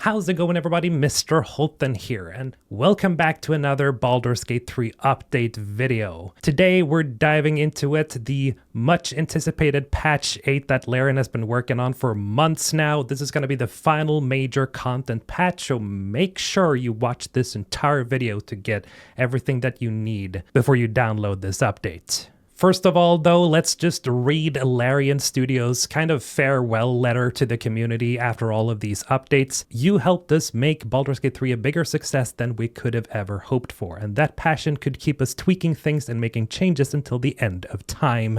How's it going, everybody? Mr. Holton here, and welcome back to another Baldur's Gate 3 update video. Today we're diving into it, the much anticipated patch 8 that Larian has been working on for months now. This is going to be the final major content patch, so make sure you watch this entire video to get everything that you need before you download this update. First of all, though, let's just read Larian Studios' kind of farewell letter to the community after all of these updates. You helped us make Baldur's Gate 3 a bigger success than we could have ever hoped for, and that passion could keep us tweaking things and making changes until the end of time.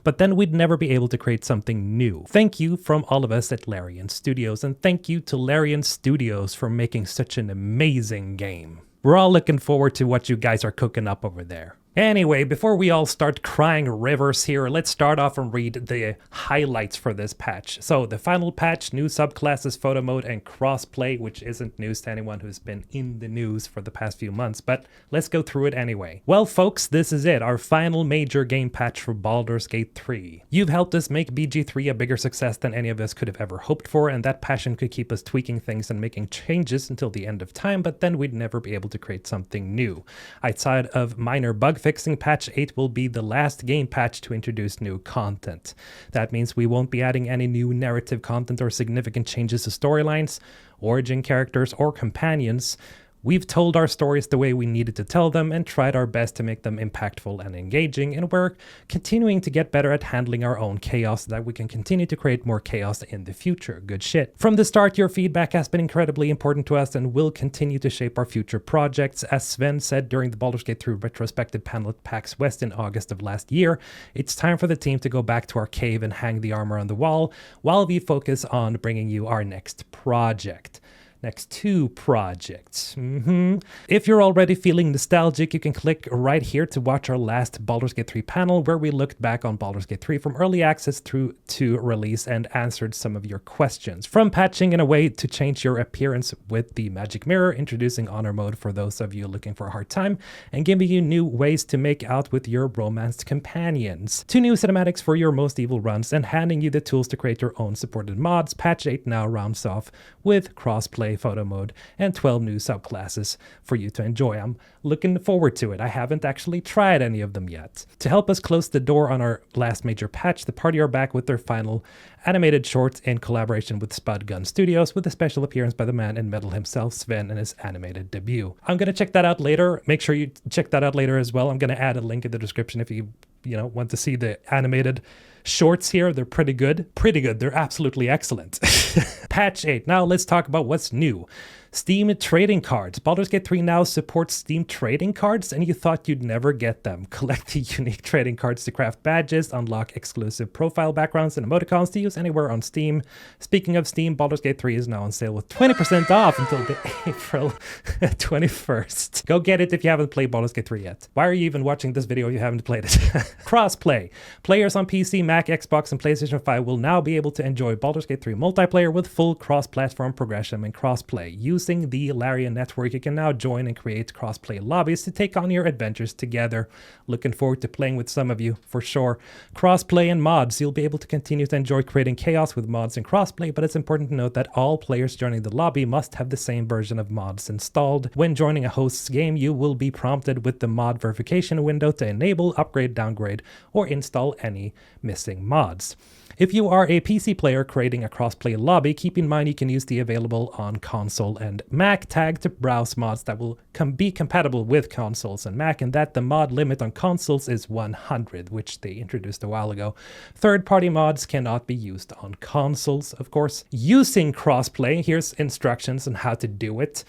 But then we'd never be able to create something new. Thank you from all of us at Larian Studios, and thank you to Larian Studios for making such an amazing game. We're all looking forward to what you guys are cooking up over there. Anyway, before we all start crying rivers here, let's start off and read the highlights for this patch. So, the final patch, new subclasses, photo mode, and crossplay, which isn't news to anyone who's been in the news for the past few months, but let's go through it anyway. Well, folks, this is it, our final major game patch for Baldur's Gate 3. You've helped us make BG3 a bigger success than any of us could have ever hoped for, and that passion could keep us tweaking things and making changes until the end of time, but then we'd never be able to create something new. Outside of minor bug fixing, patch 8 will be the last game patch to introduce new content. That means we won't be adding any new narrative content or significant changes to storylines, origin characters, or companions. We've told our stories the way we needed to tell them and tried our best to make them impactful and engaging, and we're continuing to get better at handling our own chaos so that we can continue to create more chaos in the future. Good shit. From the start, your feedback has been incredibly important to us and will continue to shape our future projects. As Sven said during the Baldur's Gate 3 retrospective panel at PAX West in August of last year, it's time for the team to go back to our cave and hang the armor on the wall while we focus on bringing you our next project. Next two projects. If you're already feeling nostalgic, you can click right here to watch our last Baldur's Gate 3 panel where we looked back on Baldur's Gate 3 from early access through to release and answered some of your questions. From patching in a way to change your appearance with the magic mirror, introducing honor mode for those of you looking for a hard time, and giving you new ways to make out with your romanced companions. 2 new cinematics for your most evil runs, and handing you the tools to create your own supported mods. Patch 8 now rounds off with crossplay, photo mode, and 12 new subclasses for you to enjoy. I'm looking forward to it. I haven't actually tried any of them yet. To help us close the door on our last major patch, the party are back with their final animated shorts in collaboration with Spud Gun Studios, with a special appearance by the man in metal himself, Sven, and his animated debut. I'm going to check that out later. Make sure you check that out later as well. I'm going to add a link in the description if you want to see the animated shorts here. They're pretty good. They're absolutely excellent. Patch 8. Now let's talk about what's new. Steam trading cards. Baldur's Gate 3 now supports Steam trading cards, and you thought you'd never get them. Collect the unique trading cards to craft badges, unlock exclusive profile backgrounds and emoticons to use anywhere on Steam. Speaking of Steam, Baldur's Gate 3 is now on sale with 20% off until April 21st. Go get it if you haven't played Baldur's Gate 3 yet. Why are you even watching this video if you haven't played it? Crossplay. Players on PC, Mac, Xbox, and PlayStation 5 will now be able to enjoy Baldur's Gate 3 multiplayer with full cross-platform progression and crossplay. Using the Larian network, you can now join and create crossplay lobbies to take on your adventures together. Looking forward to playing with some of you, for sure. Crossplay and mods. You'll be able to continue to enjoy creating chaos with mods and crossplay, but it's important to note that all players joining the lobby must have the same version of mods installed. When joining a host's game, you will be prompted with the mod verification window to enable, upgrade, downgrade, or install any missing mods. If you are a PC player creating a crossplay lobby, keep in mind you can use the available on console and Mac tag to browse mods that will be compatible with consoles and Mac, and that the mod limit on consoles is 100, which they introduced a while ago. Third-party mods cannot be used on consoles, of course. Using crossplay, here's instructions on how to do it.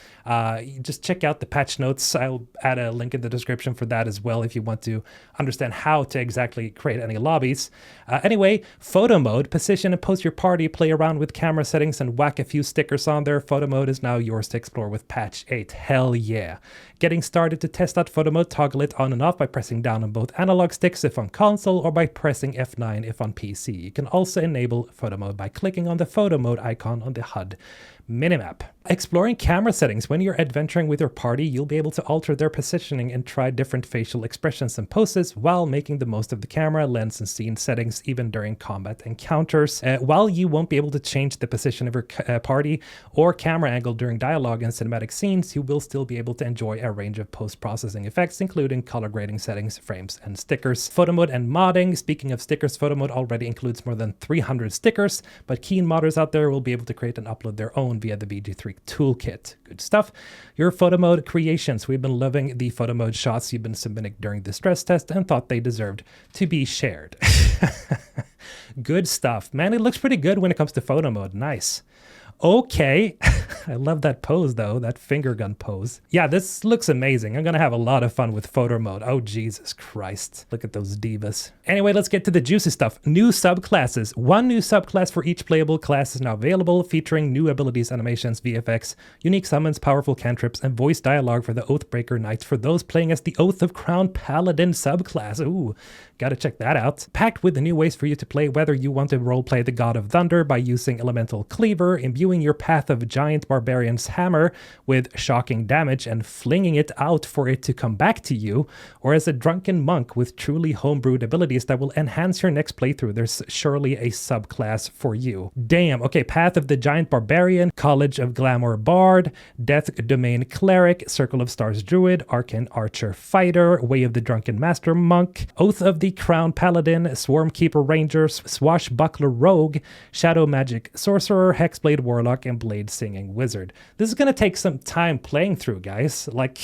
Just check out the patch notes. I'll add a link in the description for that as well if you want to understand how to exactly create any lobbies. Anyway, photo mode. Position and pose your party, play around with camera settings, and whack a few stickers on there. Photo mode is now yours to explore with patch 8. Hell yeah. Getting started to test out photo mode, toggle it on and off by pressing down on both analog sticks if on console or by pressing F9 if on PC. You can also enable photo mode by clicking on the photo mode icon on the HUD minimap. Exploring camera settings. When you're adventuring with your party, you'll be able to alter their positioning and try different facial expressions and poses while making the most of the camera, lens, and scene settings even during combat encounters. While you won't be able to change the position of your party or camera angle during dialogue and cinematic scenes, you will still be able to enjoy a range of post-processing effects, including color grading settings, frames, and stickers. Photo mode and modding. Speaking of stickers, photo mode already includes more than 300 stickers, but keen modders out there will be able to create and upload their own via the BG3 toolkit. Good stuff. Your photo mode creations. We've been loving the photo mode shots you've been submitting during the stress test and thought they deserved to be shared. Good stuff. Man, it looks pretty good when it comes to photo mode. Nice. Okay. I love that pose though, that finger gun pose. Yeah, this looks amazing. I'm gonna have a lot of fun with photo mode. Oh, Jesus Christ. Look at those divas. Anyway, let's get to the juicy stuff. New subclasses. One new subclass for each playable class is now available, featuring new abilities, animations, VFX, unique summons, powerful cantrips, and voice dialogue for the Oathbreaker Knights for those playing as the Oath of Crown Paladin subclass. Ooh, gotta check that out. Packed with the new ways for you to play, whether you want to roleplay the God of Thunder by using Elemental Cleaver, imbuing your path of Giant Barbarian's Hammer with shocking damage and flinging it out for it to come back to you, or as a drunken monk with truly homebrewed abilities that will enhance your next playthrough, there's surely a subclass for you. Damn, okay, Path of the Giant Barbarian, College of Glamour Bard, Death Domain Cleric, Circle of Stars Druid, Arcane Archer Fighter, Way of the Drunken Master Monk, Oath of the Crown Paladin, Swarmkeeper Ranger, Swashbuckler Rogue, Shadow Magic Sorcerer, Hexblade Warlock, and Blade Singing Wizard. This is going to take some time playing through, guys. Like,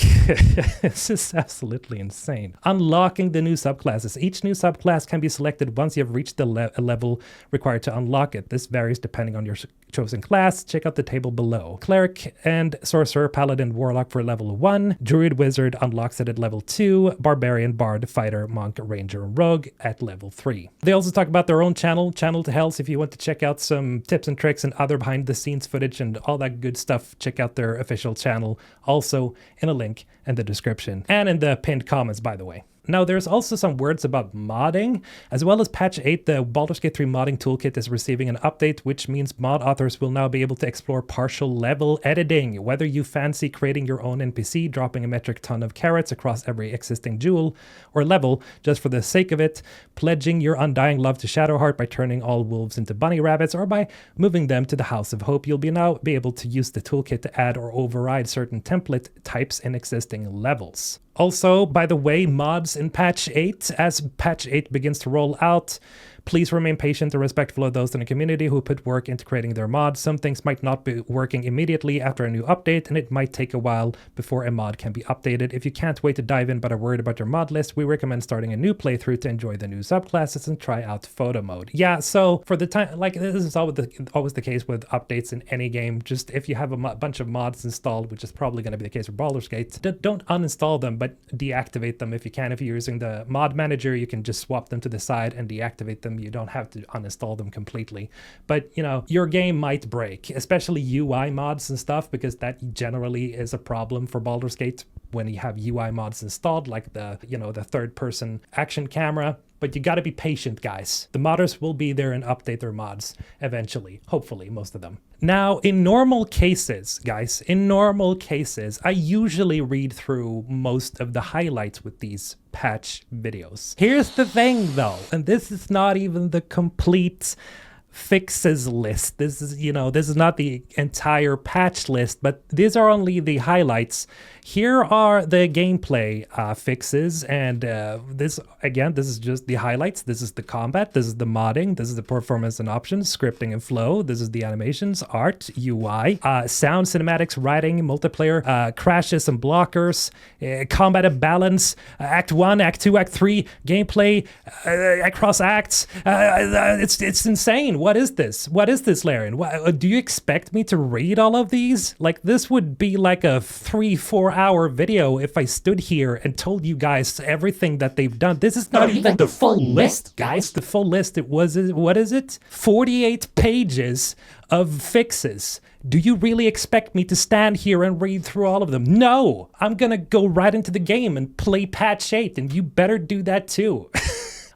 this is absolutely insane. Unlocking the new subclasses. Each new subclass can be selected once you have reached the level required to unlock it. This varies depending on your chosen class. Check out the table below. Cleric and Sorcerer, Paladin, Warlock for level 1. Druid, Wizard unlocks it at level 2. Barbarian, Bard, Fighter, Monk, Ranger, and Rogue at level 3. They also talk about their own Channel to Hell, so if you want to check out some tips and tricks and other behind the scenes footage and all that good stuff, check out their official channel, also in a link in the description and in the pinned comments, by the way. Now, there's also some words about modding. As well as patch 8, the Baldur's Gate 3 modding toolkit is receiving an update, which means mod authors will now be able to explore partial level editing. Whether you fancy creating your own NPC, dropping a metric ton of carrots across every existing jewel or level just for the sake of it, pledging your undying love to Shadowheart by turning all wolves into bunny rabbits, or by moving them to the House of Hope, you'll now be able to use the toolkit to add or override certain template types in existing levels. Also, by the way, mods in patch 8, as patch 8 begins to roll out, please remain patient and respectful of those in the community who put work into creating their mods. Some things might not be working immediately after a new update, and it might take a while before a mod can be updated. If you can't wait to dive in but are worried about your mod list, we recommend starting a new playthrough to enjoy the new subclasses and try out photo mode. Yeah, so for the time, like, this is always the case with updates in any game. Just if you have a bunch of mods installed, which is probably going to be the case for Baldur's Gate, don't uninstall them, but deactivate them if you can. If you're using the mod manager, you can just swap them to the side and deactivate them. You don't have to uninstall them completely. But, you know, your game might break, especially UI mods and stuff, because that generally is a problem for Baldur's Gate when you have UI mods installed, like the, you know, the third-person action camera. But you got to be patient, guys. The modders will be there and update their mods eventually, hopefully, most of them. Now, in normal cases, guys, I usually read through most of the highlights with these patch videos. Here's the thing, though, and this is not even the complete fixes list. This is not the entire patch list, but these are only the highlights. Here are the gameplay fixes, and this is just the highlights. This is the combat, this is the modding, this is the performance and options, scripting and flow, this is the animations, art, UI, sound, cinematics, writing, multiplayer, crashes and blockers, combat and balance, Act 1, Act 2, Act 3, gameplay, across acts. It's insane. What is this? What is this, Larian? Do you expect me to read all of these? Like, this would be like a 3-4 hour video if I stood here and told you guys everything that they've done. This is not even the full list, guys. The full list, what is it? 48 pages of fixes. Do you really expect me to stand here and read through all of them? No! I'm gonna go right into the game and play patch 8, and you better do that too.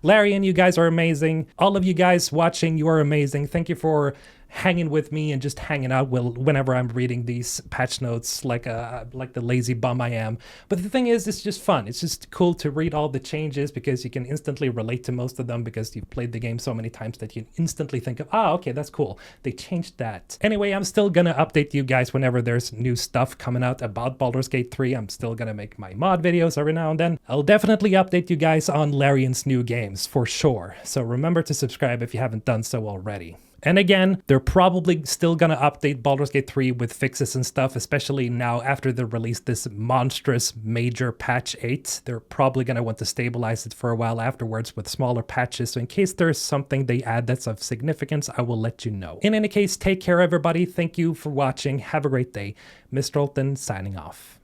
Larian, you guys are amazing. All of you guys watching, you are amazing. Thank you for hanging with me and just hanging out whenever I'm reading these patch notes like the lazy bum I am. But the thing is, it's just fun. It's just cool to read all the changes because you can instantly relate to most of them because you've played the game so many times that you instantly think of, okay, that's cool. They changed that. Anyway, I'm still gonna update you guys whenever there's new stuff coming out about Baldur's Gate 3. I'm still gonna make my mod videos every now and then. I'll definitely update you guys on Larian's new games for sure. So remember to subscribe if you haven't done so already. And again, they're probably still gonna update Baldur's Gate 3 with fixes and stuff, especially now after they released this monstrous major patch 8. They're probably gonna want to stabilize it for a while afterwards with smaller patches, so in case there's something they add that's of significance, I will let you know. In any case, take care everybody, thank you for watching, have a great day. Mr. Olton signing off.